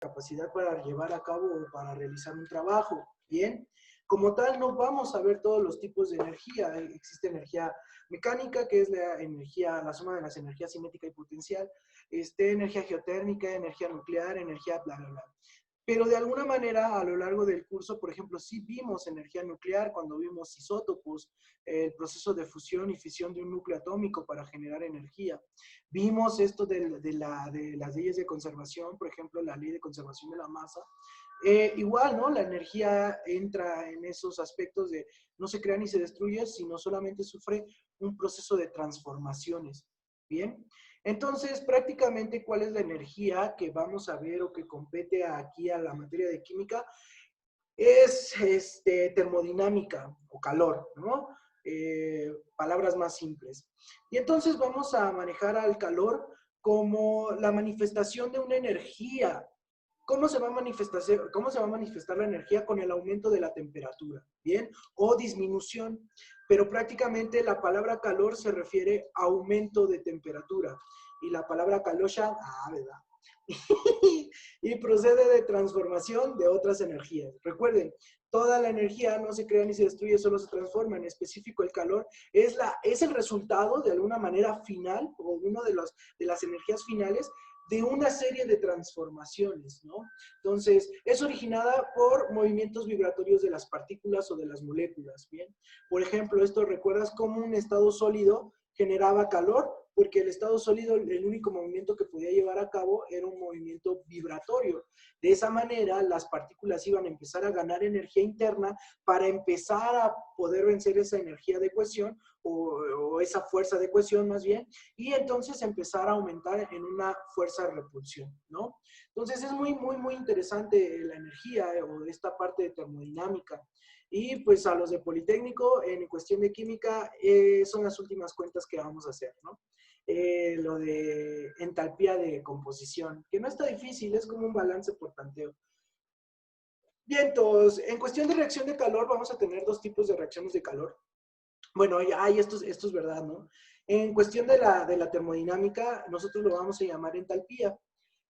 capacidad para llevar a cabo o para realizar un trabajo, ¿bien? Como tal, no vamos a ver todos los tipos de energía. Existe energía mecánica, que es la energía, la suma de las energías cinética y potencial, energía geotérmica, energía nuclear, energía bla, bla, bla. Pero de alguna manera, a lo largo del curso, por ejemplo, sí vimos energía nuclear cuando vimos isótopos, el proceso de fusión y fisión de un núcleo atómico para generar energía. Vimos esto de las leyes de conservación, por ejemplo, la ley de conservación de la masa. Igual, ¿no? La energía entra en esos aspectos de no se crea ni se destruye, sino solamente sufre un proceso de transformaciones. ¿Bien? Entonces, prácticamente, ¿cuál es la energía que vamos a ver o que compete aquí a la materia de química? Es termodinámica o calor, ¿no? Palabras más simples. Y entonces vamos a manejar al calor como la manifestación de una energía. ¿Cómo se va a manifestar la energía? Con el aumento de la temperatura, ¿bien? O disminución. Pero prácticamente la palabra calor se refiere a aumento de temperatura. Y la palabra kalosha, ¿verdad? Y procede de transformación de otras energías. Recuerden, toda la energía no se crea ni se destruye, solo se transforma. En específico, el calor es el resultado, de alguna manera, final, o uno de las energías finales, de una serie de transformaciones, ¿no? Entonces, es originada por movimientos vibratorios de las partículas o de las moléculas, ¿bien? Por ejemplo, esto recuerdas cómo un estado sólido generaba calor, porque el estado sólido, el único movimiento que podía llevar a cabo era un movimiento vibratorio. De esa manera, las partículas iban a empezar a ganar energía interna para empezar a poder vencer esa energía de cohesión o esa fuerza de cohesión más bien, y entonces empezar a aumentar en una fuerza de repulsión, ¿no? Entonces es muy, muy, muy interesante la energía o esta parte de termodinámica. Y pues a los de Politécnico, en cuestión de química, son las últimas cuentas que vamos a hacer, ¿no? Lo de entalpía de composición, que no está difícil, es como un balance por tanteo. Bien, entonces, en cuestión de reacción de calor, vamos a tener dos tipos de reacciones de calor. Bueno, esto es verdad, ¿no? En cuestión de la termodinámica, nosotros lo vamos a llamar entalpía.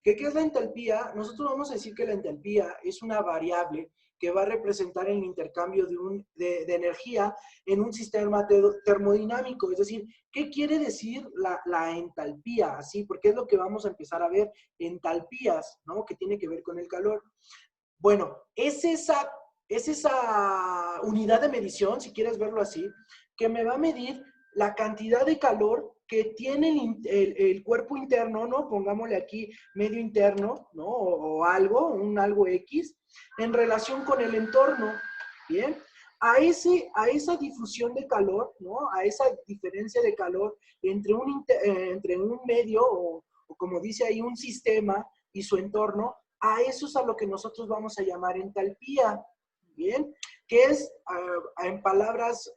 ¿Qué es la entalpía? Nosotros vamos a decir que la entalpía es una variable que va a representar el intercambio de energía en un sistema termodinámico. Es decir, ¿qué quiere decir la entalpía? Así, porque es lo que vamos a empezar a ver, entalpías, ¿no? Que tiene que ver con el calor. Bueno, es esa unidad de medición, si quieres verlo así, que me va a medir la cantidad de calor que tiene el cuerpo interno, ¿no? Pongámosle aquí medio interno, ¿no? O algo, un algo X, en relación con el entorno, ¿bien? A esa difusión de calor, ¿no? A esa diferencia de calor entre un medio, o como dice ahí, un sistema y su entorno, a eso es a lo que nosotros vamos a llamar entalpía, ¿bien? Que es, en palabras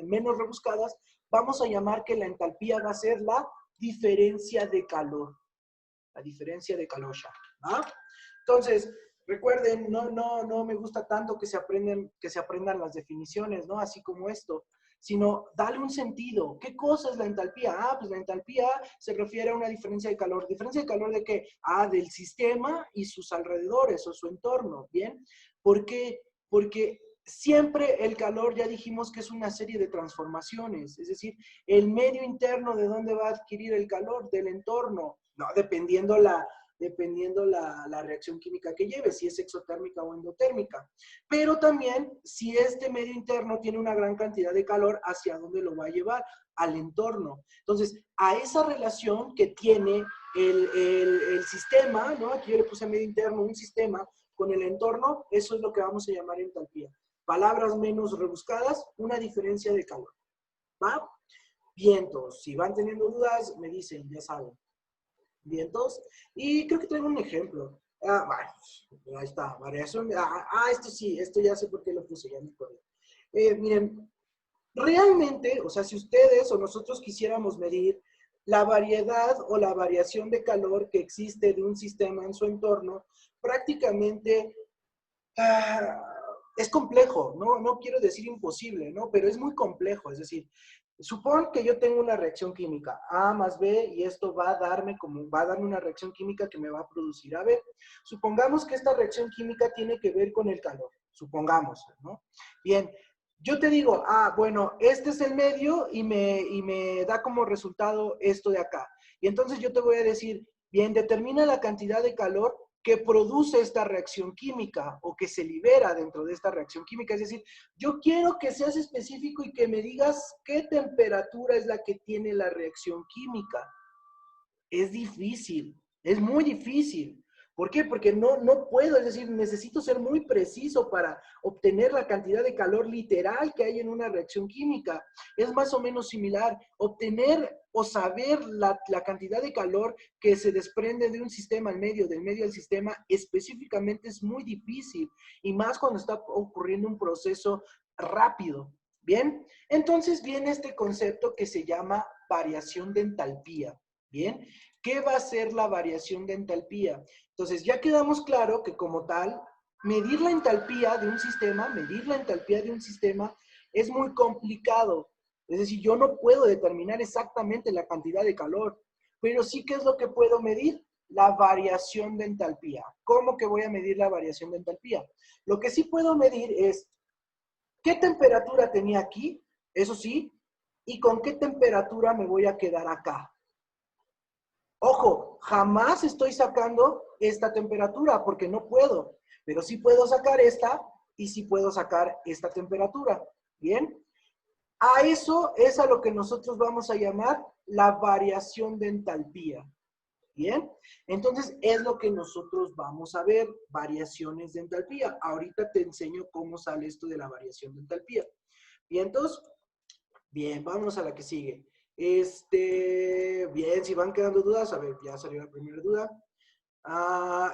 menos rebuscadas, vamos a llamar que la entalpía va a ser la diferencia de calor, la diferencia de calor, ¿ah? Entonces, recuerden, no me gusta tanto que se aprendan las definiciones, ¿no? Así como esto, sino dale un sentido. ¿Qué cosa es la entalpía? Pues la entalpía se refiere a una diferencia de calor. ¿Diferencia de calor de qué? Del sistema y sus alrededores o su entorno, ¿bien? ¿Por qué? Porque siempre el calor, ya dijimos que es una serie de transformaciones, es decir, el medio interno, ¿de dónde va a adquirir el calor? Del entorno, no, dependiendo la reacción química que lleve, si es exotérmica o endotérmica. Pero también, si este medio interno tiene una gran cantidad de calor, ¿hacia dónde lo va a llevar? Al entorno. Entonces, a esa relación que tiene el sistema, ¿no? Aquí yo le puse medio interno, un sistema con el entorno, eso es lo que vamos a llamar entalpía. Palabras menos rebuscadas, una diferencia de calor. ¿Va? Vientos. Si van teniendo dudas, me dicen, ya saben. Vientos. Y creo que traigo un ejemplo. Bueno, ahí está, variación. Esto sí, esto ya sé por qué lo puse, ya me acuerdo. Miren, realmente, o sea, si ustedes o nosotros quisiéramos medir la variedad o la variación de calor que existe de un sistema en su entorno, prácticamente es complejo, no quiero decir imposible, ¿no? Pero es muy complejo, es decir, Supón que yo tengo una reacción química, A más B, y esto va a darme una reacción química que me va a producir AB. Supongamos que esta reacción química tiene que ver con el calor, supongamos, ¿no? Bien, yo te digo, bueno, este es el medio y me da como resultado esto de acá. Y entonces yo te voy a decir, bien, determina la cantidad de calor que produce esta reacción química o que se libera dentro de esta reacción química. Es decir, yo quiero que seas específico y que me digas qué temperatura es la que tiene la reacción química. Es difícil, es muy difícil. ¿Por qué? Porque no puedo, es decir, necesito ser muy preciso para obtener la cantidad de calor literal que hay en una reacción química. Es más o menos similar. Obtener o saber la cantidad de calor que se desprende de un sistema al medio, del medio al sistema, específicamente es muy difícil. Y más cuando está ocurriendo un proceso rápido. Bien, entonces viene este concepto que se llama variación de entalpía. Bien, ¿qué va a ser la variación de entalpía? Entonces, ya quedamos claro que como tal, medir la entalpía de un sistema es muy complicado. Es decir, yo no puedo determinar exactamente la cantidad de calor, pero sí, ¿qué es lo que puedo medir? La variación de entalpía. ¿Cómo que voy a medir la variación de entalpía? Lo que sí puedo medir es qué temperatura tenía aquí, eso sí, y con qué temperatura me voy a quedar acá. Ojo, jamás estoy sacando esta temperatura porque no puedo, pero sí puedo sacar esta y sí puedo sacar esta temperatura. ¿Bien? A eso es a lo que nosotros vamos a llamar la variación de entalpía. ¿Bien? Entonces, es lo que nosotros vamos a ver, variaciones de entalpía. Ahorita te enseño cómo sale esto de la variación de entalpía. Bien, entonces, bien, vamos a la que sigue. Bien, si van quedando dudas, a ver, ya salió la primera duda.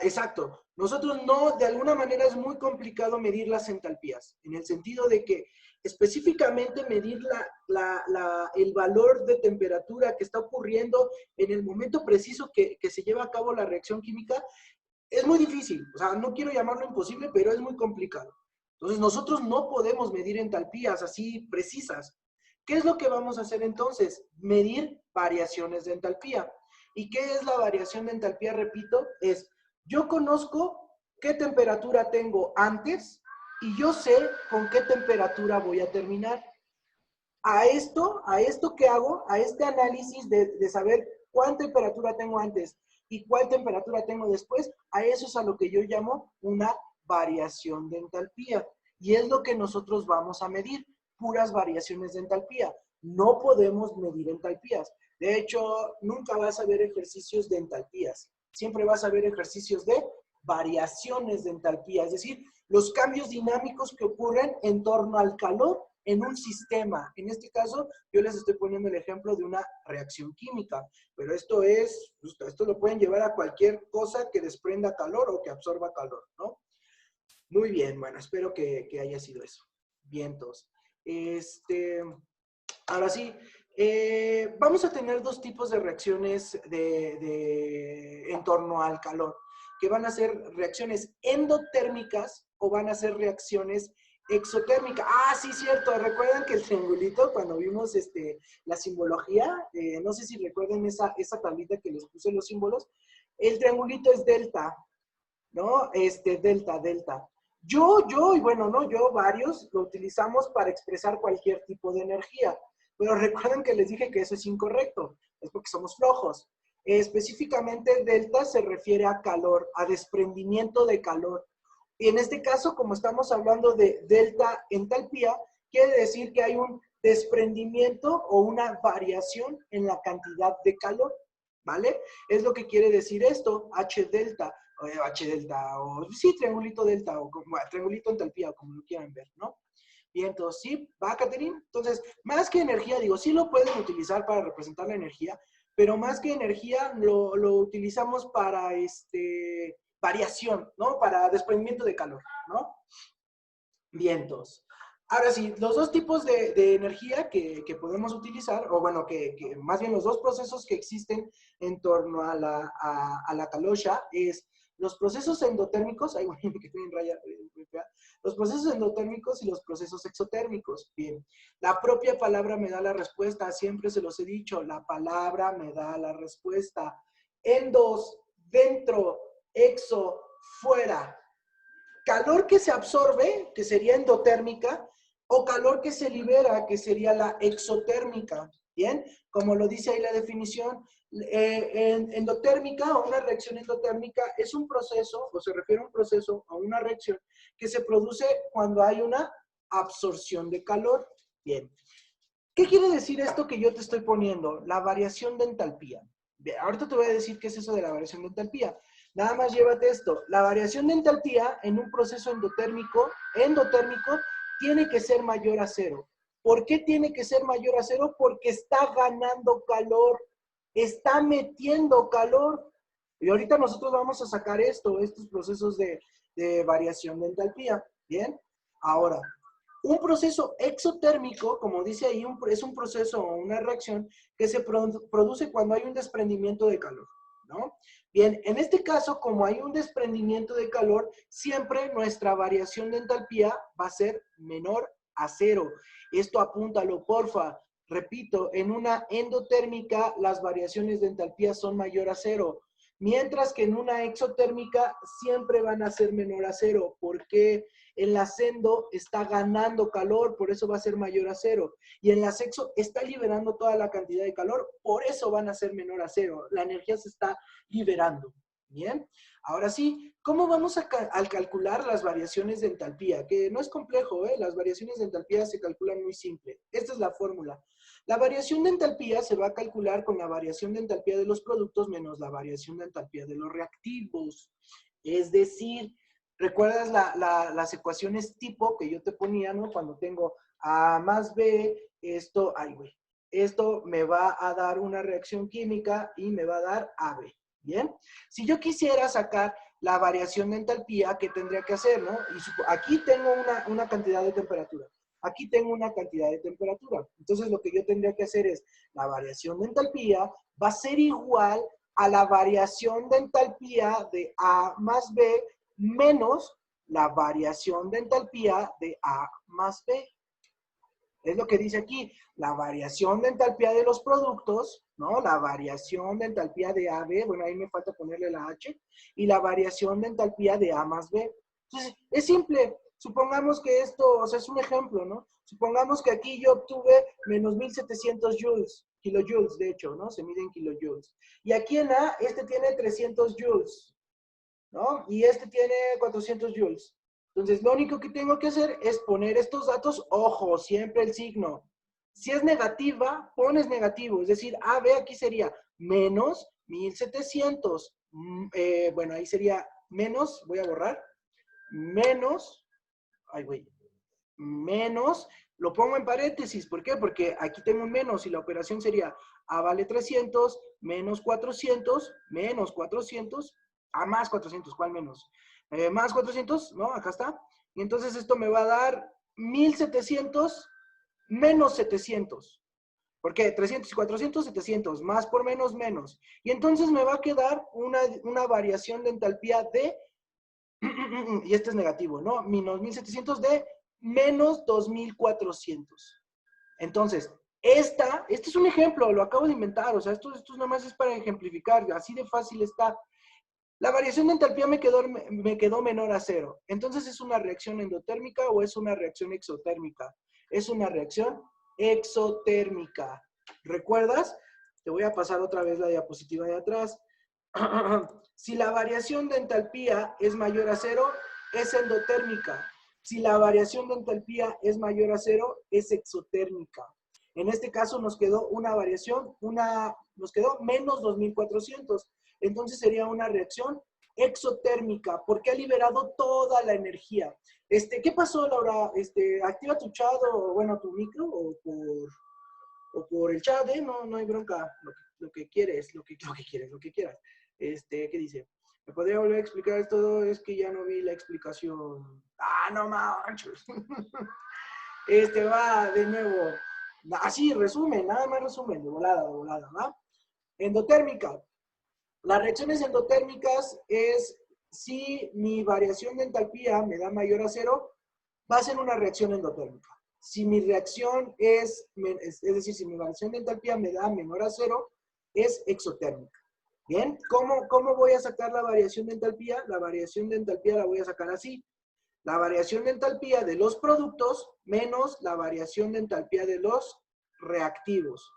Exacto. Nosotros no, de alguna manera es muy complicado medir las entalpías, en el sentido de que específicamente medir el valor de temperatura que está ocurriendo en el momento preciso que se lleva a cabo la reacción química, es muy difícil. O sea, no quiero llamarlo imposible, pero es muy complicado. Entonces, nosotros no podemos medir entalpías así precisas. ¿Qué es lo que vamos a hacer entonces? Medir variaciones de entalpía. ¿Y qué es la variación de entalpía? Repito, es yo conozco qué temperatura tengo antes y yo sé con qué temperatura voy a terminar. A esto que hago, a este análisis de saber cuánta temperatura tengo antes y cuál temperatura tengo después, a eso es a lo que yo llamo una variación de entalpía. Y es lo que nosotros vamos a medir, puras variaciones de entalpía. No podemos medir entalpías. De hecho, nunca vas a ver ejercicios de entalpías. Siempre vas a ver ejercicios de variaciones de entalpía, es decir, los cambios dinámicos que ocurren en torno al calor en un sistema. En este caso, yo les estoy poniendo el ejemplo de una reacción química, pero esto lo pueden llevar a cualquier cosa que desprenda calor o que absorba calor, ¿no? Muy bien, bueno, espero que haya sido eso. Vientos. Ahora sí, vamos a tener dos tipos de reacciones en torno al calor, que van a ser reacciones endotérmicas o van a ser reacciones exotérmicas. Sí, cierto. ¿Recuerdan que el triangulito, cuando vimos la simbología, no sé si recuerdan esa tablita que les puse los símbolos, el triangulito es delta, ¿no? Delta. Y bueno, no, varios lo utilizamos para expresar cualquier tipo de energía. Pero recuerden que les dije que eso es incorrecto, es porque somos flojos. Específicamente, delta se refiere a calor, a desprendimiento de calor. Y en este caso, como estamos hablando de delta entalpía, quiere decir que hay un desprendimiento o una variación en la cantidad de calor, ¿vale? Es lo que quiere decir esto, H delta, o sí, triangulito delta, o como, triangulito entalpía, o como lo quieran ver, ¿no? Bien, entonces, ¿sí? ¿Va, Catherine? Entonces, más que energía, digo, sí lo pueden utilizar para representar la energía, pero más que energía lo utilizamos para variación, ¿no? Para desprendimiento de calor, ¿no? Vientos. Ahora sí, los dos tipos de energía que podemos utilizar, o bueno, que más bien los dos procesos que existen en torno a la calosha es los procesos endotérmicos, ay, bueno, que estoy en raya, los procesos endotérmicos y los procesos exotérmicos. Bien, la propia palabra me da la respuesta, siempre se los he dicho, la palabra me da la respuesta. Endos, dentro, exo, fuera. Calor que se absorbe, que sería endotérmica, o calor que se libera, que sería la exotérmica. Bien, como lo dice ahí la definición, endotérmica o una reacción endotérmica es un proceso, o se refiere a un proceso o una reacción que se produce cuando hay una absorción de calor. Bien, ¿qué quiere decir esto que yo te estoy poniendo? La variación de entalpía. Bien, ahorita te voy a decir qué es eso de la variación de entalpía. Nada más llévate esto. La variación de entalpía en un proceso endotérmico tiene que ser mayor a cero. ¿Por qué tiene que ser mayor a cero? Porque está ganando calor, está metiendo calor. Y ahorita nosotros vamos a sacar estos procesos de variación de entalpía. Bien, ahora, un proceso exotérmico, como dice ahí, es un proceso o una reacción que se produce cuando hay un desprendimiento de calor, ¿no? Bien, en este caso, como hay un desprendimiento de calor, siempre nuestra variación de entalpía va a ser menor a cero. Esto apúntalo, porfa. Repito, en una endotérmica las variaciones de entalpía son mayor a cero, mientras que en una exotérmica siempre van a ser menor a cero. ¿Por qué? En la sendo está ganando calor, por eso va a ser mayor a cero. Y en la sexo está liberando toda la cantidad de calor, por eso van a ser menor a cero. La energía se está liberando. Bien, ahora sí, ¿cómo vamos a calcular las variaciones de entalpía? Que no es complejo, ¿eh? Las variaciones de entalpía se calculan muy simple. Esta es la fórmula. La variación de entalpía se va a calcular con la variación de entalpía de los productos menos la variación de entalpía de los reactivos. Es decir, ¿recuerdas las ecuaciones tipo que yo te ponía, ¿no? Cuando tengo A más B, esto, ay, güey, esto me va a dar una reacción química y me va a dar AB. ¿Bien? Si yo quisiera sacar la variación de entalpía, ¿qué tendría que hacer, no? Y aquí tengo una cantidad de temperatura. Aquí tengo una cantidad de temperatura. Entonces, lo que yo tendría que hacer es, la variación de entalpía va a ser igual a la variación de entalpía de A más B menos la variación de entalpía de A más B. Es lo que dice aquí, la variación de entalpía de los productos, ¿no? La variación de entalpía de AB, bueno, ahí me falta ponerle la H, y la variación de entalpía de A más B. Entonces, es simple. Supongamos que esto, o sea, es un ejemplo, ¿no? Supongamos que aquí yo obtuve menos 1700 joules, kilojoules, de hecho, ¿no? Se mide en kilojoules. Y aquí en A, este tiene 300 joules, ¿no? Y este tiene 400 joules. Entonces, lo único que tengo que hacer es poner estos datos, ojo, siempre el signo. Si es negativa, pones negativo, es decir, AB aquí sería menos 1700. Bueno, ahí sería menos, voy a borrar, menos, ay, güey, menos, lo pongo en paréntesis, ¿por qué? Porque aquí tengo un menos y la operación sería A vale 300, menos 400, menos 400, A más 400, ¿cuál menos? Más 400, ¿no? Acá está. Y entonces esto me va a dar 1700 menos 700. ¿Por qué? 300 y 400, 700, más por menos, menos. Y entonces me va a quedar una variación de entalpía de, y este es negativo, ¿no? Menos 1700 de menos 2400. Entonces, este es un ejemplo, lo acabo de inventar, o sea, esto nada más es para ejemplificar, así de fácil está. La variación de entalpía me quedó menor a cero. Entonces, ¿es una reacción endotérmica o es una reacción exotérmica? Es una reacción exotérmica. ¿Recuerdas? Te voy a pasar otra vez la diapositiva de atrás. Si la variación de entalpía es mayor a cero, es endotérmica. Si la variación de entalpía es mayor a cero, es exotérmica. En este caso nos quedó una variación, nos quedó menos 2400. Entonces sería una reacción exotérmica, porque ha liberado toda la energía. ¿Qué pasó, Laura? ¿Activa tu chat o, bueno, tu micro o por el chat, ¿eh? No hay bronca. Lo que quieres, lo que quieras. ¿Qué dice? ¿Me podría volver a explicar esto? Es que ya no vi la explicación. ¡Ah, no manches! Va de nuevo. Así, resumen, nada más resumen, de volada, ¿va? Endotérmica. Las reacciones endotérmicas es si mi variación de entalpía me da mayor a 0, va a ser una reacción endotérmica. Si mi reacción es decir, si mi variación de entalpía me da menor a 0, es exotérmica. Bien, ¿cómo voy a sacar la variación de entalpía? La variación de entalpía la voy a sacar así. La variación de entalpía de los productos menos la variación de entalpía de los reactivos.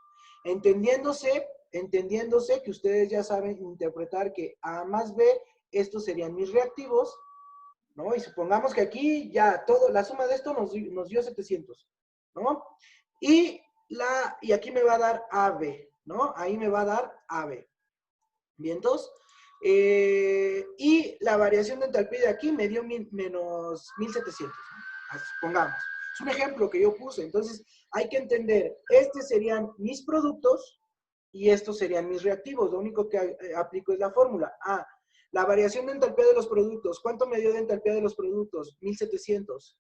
Entendiéndose que ustedes ya saben interpretar que A más B, estos serían mis reactivos, ¿no? Y supongamos que aquí ya la suma de esto nos dio 700, ¿no? Y aquí me va a dar AB, ¿no? Ahí me va a dar AB. ¿Vientos? Y la variación de entalpía de aquí me dio menos 1700, ¿no? Supongamos. Es un ejemplo que yo puse. Entonces, hay que entender, estos serían mis productos y estos serían mis reactivos. Lo único que aplico es la fórmula. La variación de entalpía de los productos. ¿Cuánto me dio de entalpía de los productos? 1700.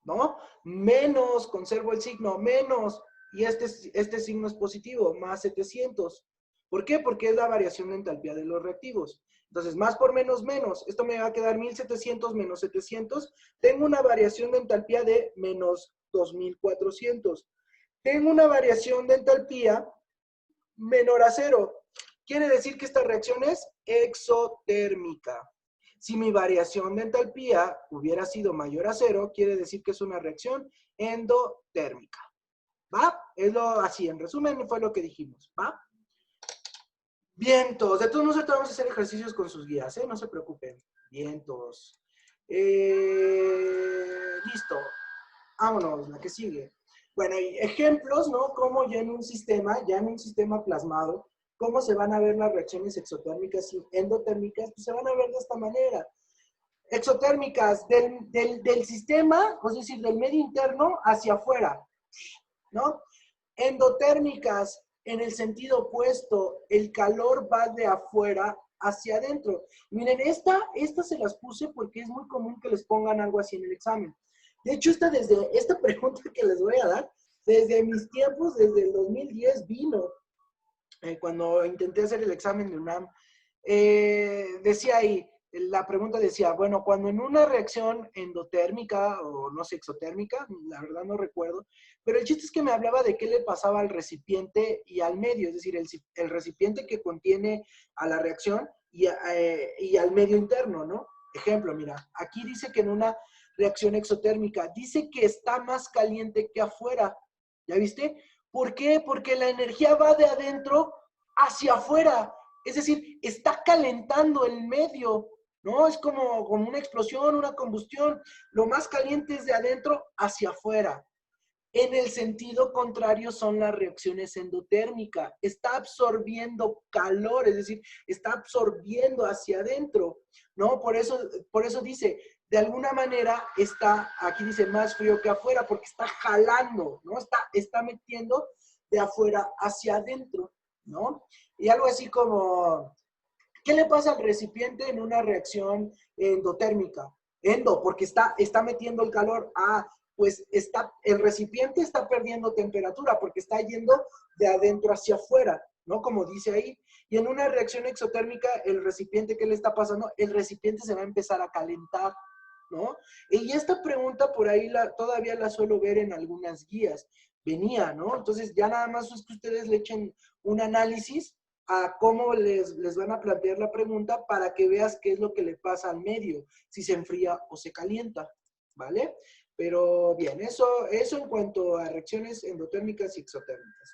¿No? Menos, conservo el signo, menos, y este signo es positivo, más 700. ¿Por qué? Porque es la variación de entalpía de los reactivos. Entonces, más por menos, menos. Esto me va a quedar 1700 menos 700. Tengo una variación de entalpía de menos 2400. Tengo una variación de entalpía menor a 0. Quiere decir que esta reacción es exotérmica. Si mi variación de entalpía hubiera sido mayor a 0, quiere decir que es una reacción endotérmica. ¿Va? Así, en resumen, fue lo que dijimos. ¿Va? Vientos. De todos modos, vamos a hacer ejercicios con sus guías, ¿eh? No se preocupen. Vientos. Listo. Vámonos, la que sigue. Bueno, y ejemplos, ¿no? Como ya en un sistema plasmado, cómo se van a ver las reacciones exotérmicas y endotérmicas, pues se van a ver de esta manera. Exotérmicas del sistema, es decir, del medio interno hacia afuera, ¿no? Endotérmicas en el sentido opuesto, el calor va de afuera hacia adentro. Miren, esta se las puse porque es muy común que les pongan algo así en el examen. De hecho, esta pregunta que les voy a dar, desde mis tiempos, desde el 2010 vino, cuando intenté hacer el examen de UNAM, decía ahí, la pregunta decía, bueno, cuando en una reacción endotérmica o no sé, exotérmica, la verdad no recuerdo, pero el chiste es que me hablaba de qué le pasaba al recipiente y al medio, es decir, el recipiente que contiene a la reacción y al medio interno, ¿no? Ejemplo, mira, aquí dice que en una reacción exotérmica, dice que está más caliente que afuera, ¿ya viste? ¿Por qué? Porque la energía va de adentro hacia afuera. Es decir, está calentando el medio, ¿no? Es como una explosión, una combustión. Lo más caliente es de adentro hacia afuera. En el sentido contrario son las reacciones endotérmicas. Está absorbiendo calor, es decir, está absorbiendo hacia adentro, ¿no? Por eso dice, de alguna manera aquí dice más frío que afuera, porque está jalando, ¿no? Está metiendo de afuera hacia adentro, ¿no? Y algo así como, ¿qué le pasa al recipiente en una reacción endotérmica? Porque está metiendo el calor. Pues el recipiente está perdiendo temperatura porque está yendo de adentro hacia afuera, ¿no? Como dice ahí. Y en una reacción exotérmica, el recipiente, ¿qué le está pasando? El recipiente se va a empezar a calentar, ¿no? Y esta pregunta por ahí todavía la suelo ver en algunas guías. Venía, ¿no? Entonces ya nada más es que ustedes le echen un análisis a cómo les van a plantear la pregunta para que veas qué es lo que le pasa al medio, si se enfría o se calienta, ¿vale? Pero bien, eso en cuanto a reacciones endotérmicas y exotérmicas.